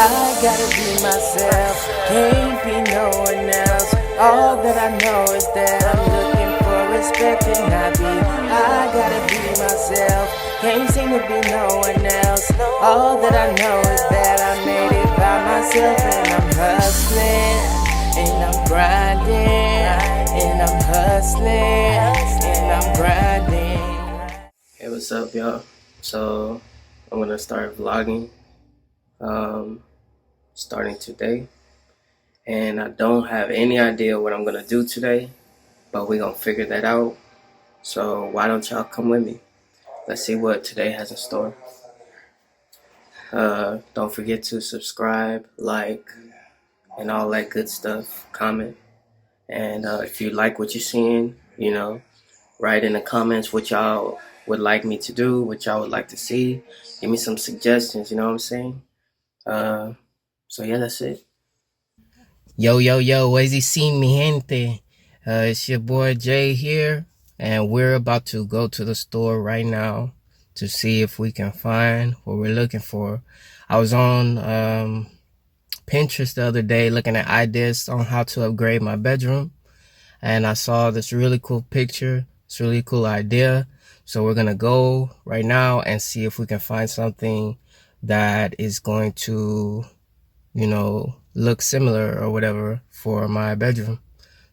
I gotta be myself, can't be no one else. All that I know is that I'm looking for respect and I gotta be myself, can't seem to be no one else. All that I know is that I made it by myself, and I'm hustling, and I'm grinding, and I'm hustling, and I'm grinding. Hey, what's up, y'all? So I'm gonna start vlogging starting today, and I don't have any idea what I'm gonna do today, but we're gonna figure that out. So why don't y'all come with me? Let's see what today has in store. Don't forget to subscribe, like, and all that good stuff. Comment, and if you like what you're seeing, write in the comments what y'all would like me to do, what y'all would like to see. Give me some suggestions, you know what I'm saying? So yeah, that's it. Yo, Wazy see mi gente. It's your boy Jay here, and we're about to go to the store right now to see if we can find what we're looking for. I was on Pinterest the other day looking at ideas on how to upgrade my bedroom, and I saw this really cool picture. It's a really cool idea. So we're gonna go right now and see if we can find something that is going to, look similar or whatever for my bedroom.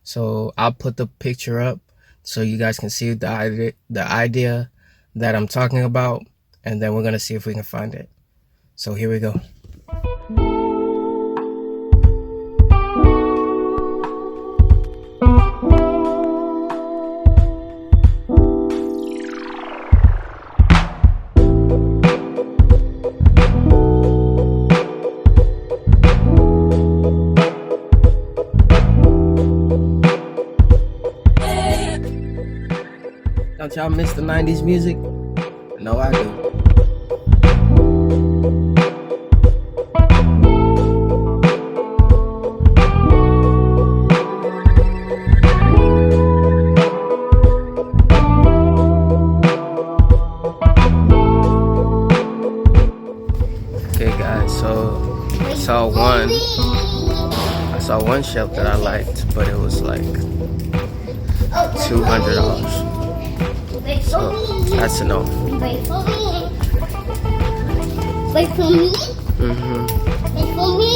So I'll put the picture up so you guys can see the idea that I'm talking about, and then we're gonna see if we can find it. So here we go. Don't y'all miss the 90s music? No, I do. Okay guys, so I saw one shelf that I liked, but it was like $200. So that's enough. Wait for me. Wait for me. Wait for me.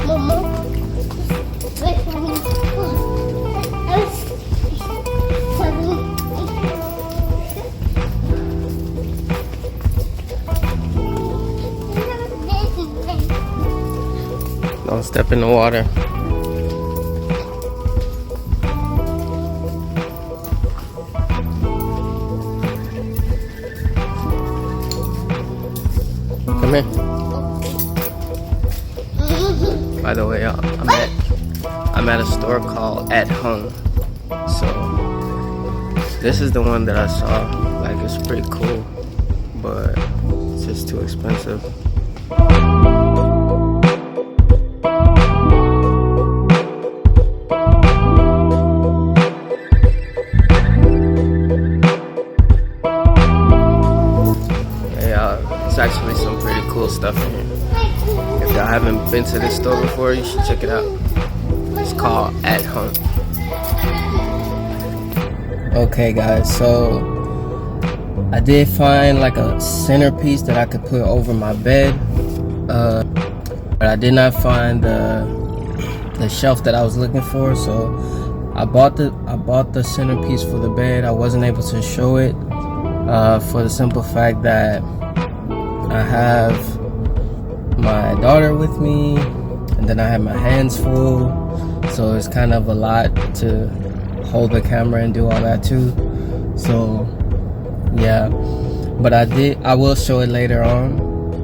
Mama. Wait for me. Don't step in the water. Come here. By the way, I'm at a store called At Home. So this is the one that I saw. Like, it's pretty cool, but it's just too expensive. It's actually some pretty cool stuff in here. If y'all haven't been to this store before, you should check it out. It's called At Home. Okay guys, so I did find like a centerpiece that I could put over my bed, but I did not find the shelf that I was looking for. So I bought the centerpiece for the bed. I wasn't able to show it for the simple fact that I have my daughter with me, and then I have my hands full, so it's kind of a lot to hold the camera and do all that too. So yeah, but I will show it later on,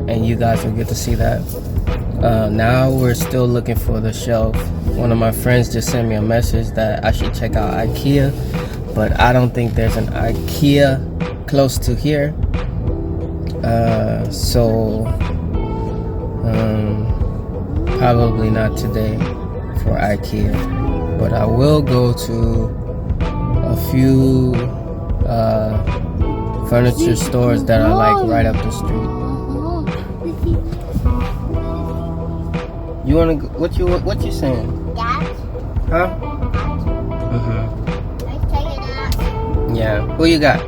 and you guys will get to see that. Now we're still looking for the shelf. One of my friends just sent me a message that I should check out IKEA, but I don't think there's an IKEA close to here. Probably not today for IKEA, but I will go to a few furniture stores that are like right up the street. wanna go, what you saying? Dad. Huh? Let's take it out. Yeah. Who you got?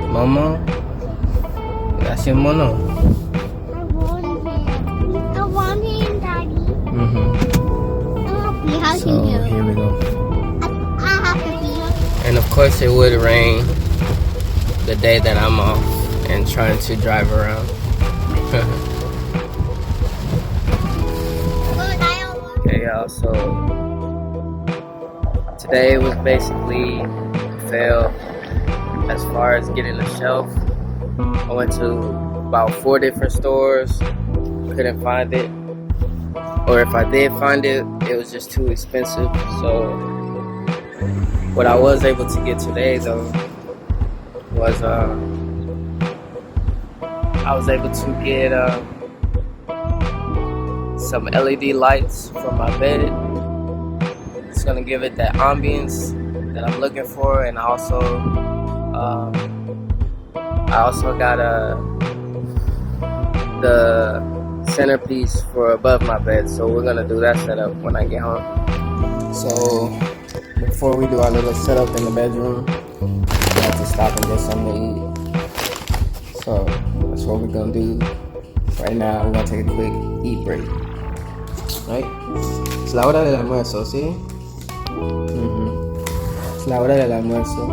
Momo? That's your mono. I want him, Daddy. We have So him. here we go. I have to be here. And of course it would rain the day that I'm off and trying to drive around. Okay, y'all, so today was basically fail as far as getting a shelf. I went to about 4 different stores, couldn't find it. Or if I did find it, it was just too expensive. So what I was able to get today though was I was able to get some LED lights for my bed. It's gonna give it that ambience that I'm looking for, and I also got the centerpiece for above my bed. So we're gonna do that setup when I get home. So before we do our little setup in the bedroom, we have to stop and get something to eat. So that's what we're gonna do right now. We're gonna take a quick eat break. Right? Es la hora del almuerzo, ¿sí? Es la hora del almuerzo.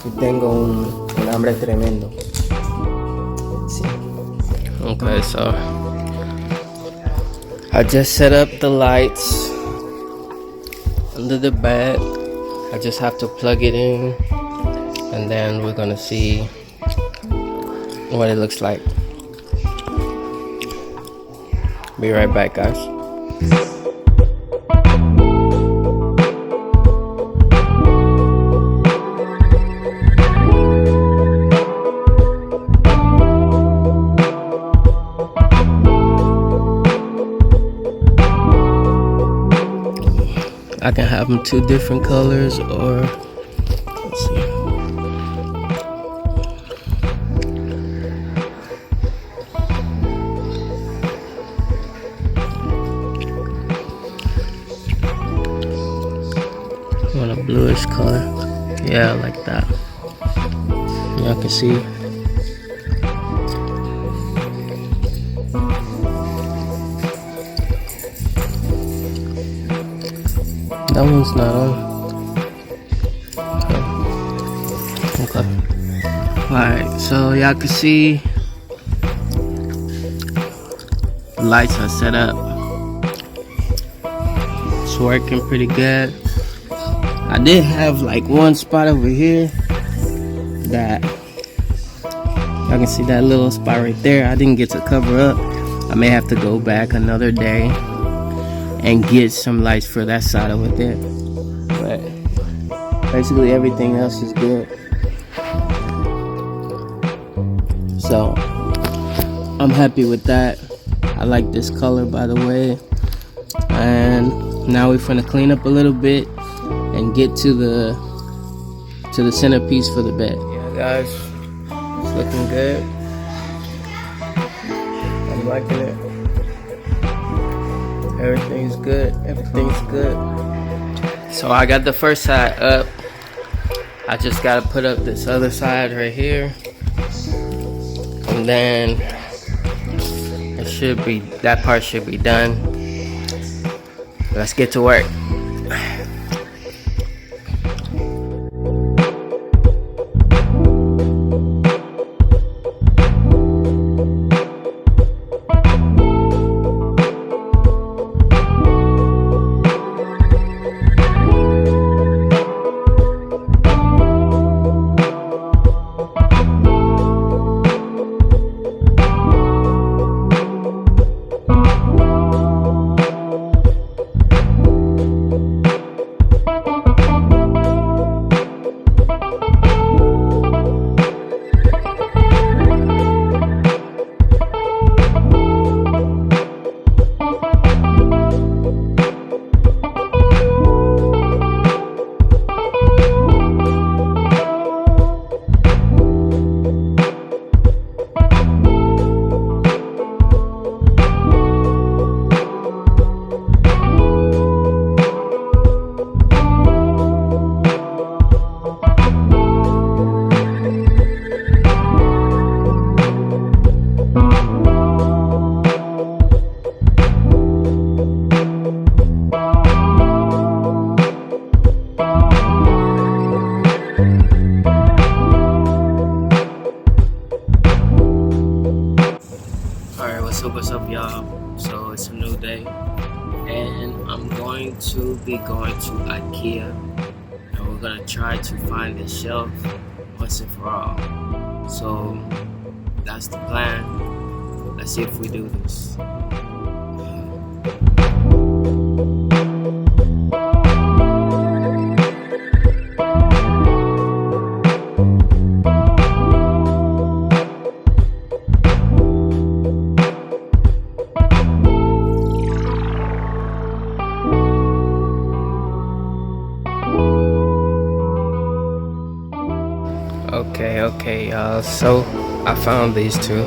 Y tengo un hambre tremendo. Sí. Okay, so I just set up the lights under the bed. I just have to plug it in, and then we're gonna see what it looks like. Be right back, guys. I can have them 2 different colors, or let's see. I want a bluish color. Yeah, like that. Y'all can see. That one's not on. Okay. Alright, so y'all can see the lights are set up. It's working pretty good. I did have like one spot over here that y'all can see, that little spot right there. I didn't get to cover up. I may have to go back another day and get some lights for that side over there. But basically everything else is good. So I'm happy with that. I like this color, by the way. And now we're gonna clean up a little bit and get to the centerpiece for the bed. Yeah, guys, it's looking good. I'm liking it. Everything's good. Everything's good. So I got the first side up. I just gotta put up this other side right here, and then that part should be done. Let's get to work. What's up, y'all? So it's a new day, and I'm going to be going to IKEA, and we're gonna try to find a shelf once and for all. So that's the plan. Let's see if we do this. Okay, y'all. So I found these two.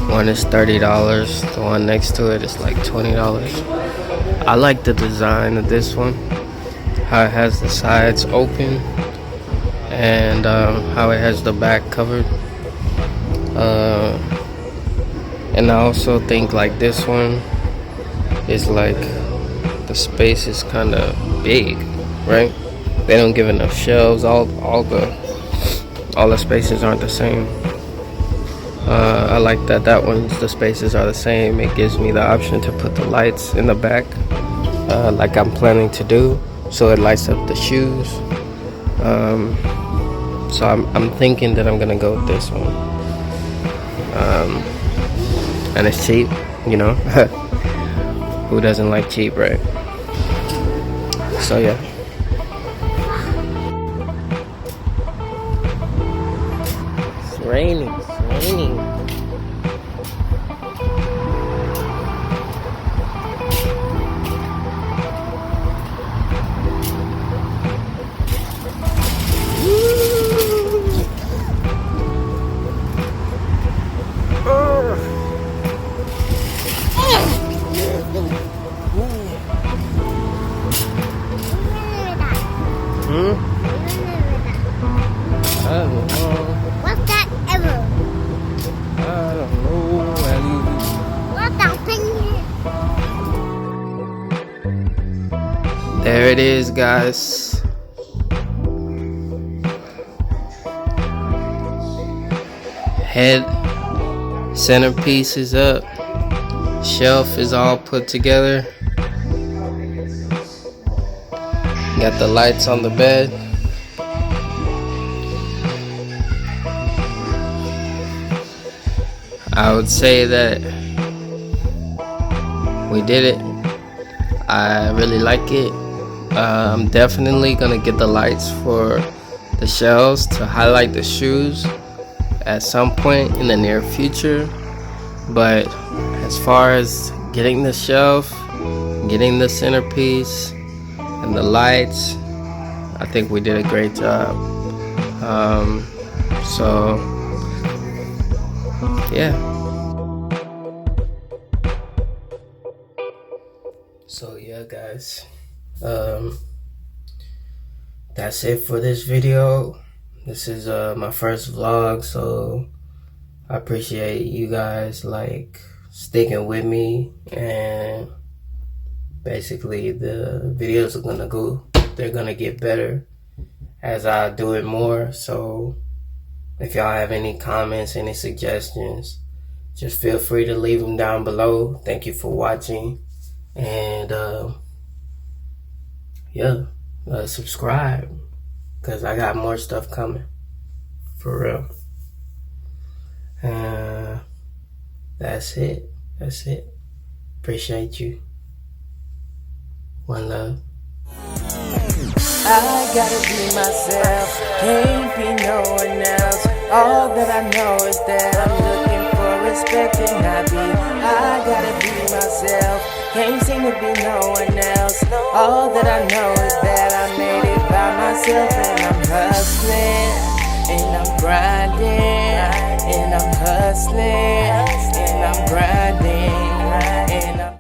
One is $30. The one next to it is like $20. I like the design of this one. How it has the sides open and how it has the back covered. And I also think like this one is like the space is kind of big, right? They don't give enough shelves. All the spaces aren't the same. I like that one's the spaces are the same. It gives me the option to put the lights in the back, like I'm planning to do, so it lights up the shoes. So I'm thinking that I'm gonna go with this one. And it's cheap, you know. Who doesn't like cheap, right? So yeah. It's raining. I don't know. What's that ever? I don't know, Ellie. What's that thing? There it is, guys. Head centerpiece is up. Shelf is all put together. Got the lights on the bed. I would say that we did it. I really like it. I'm definitely gonna get the lights for the shelves to highlight the shoes at some point in the near future. But as far as getting the shelf, getting the centerpiece, and the lights, I think we did a great job. So yeah. So yeah, guys. That's it for this video. This is my first vlog, so I appreciate you guys like sticking with me, and basically the videos they're gonna get better as I do it more. So if y'all have any comments, any suggestions, just feel free to leave them down below. Thank you for watching, and subscribe, because I got more stuff coming, for real. That's it. Appreciate you. One love. I gotta be myself, can't be no one else. All that I know is that I'm looking for respect and I gotta be myself, can't seem to be no one else. All that I know is that I made it by myself, and I'm hustling, and I'm grinding, and I'm hustling.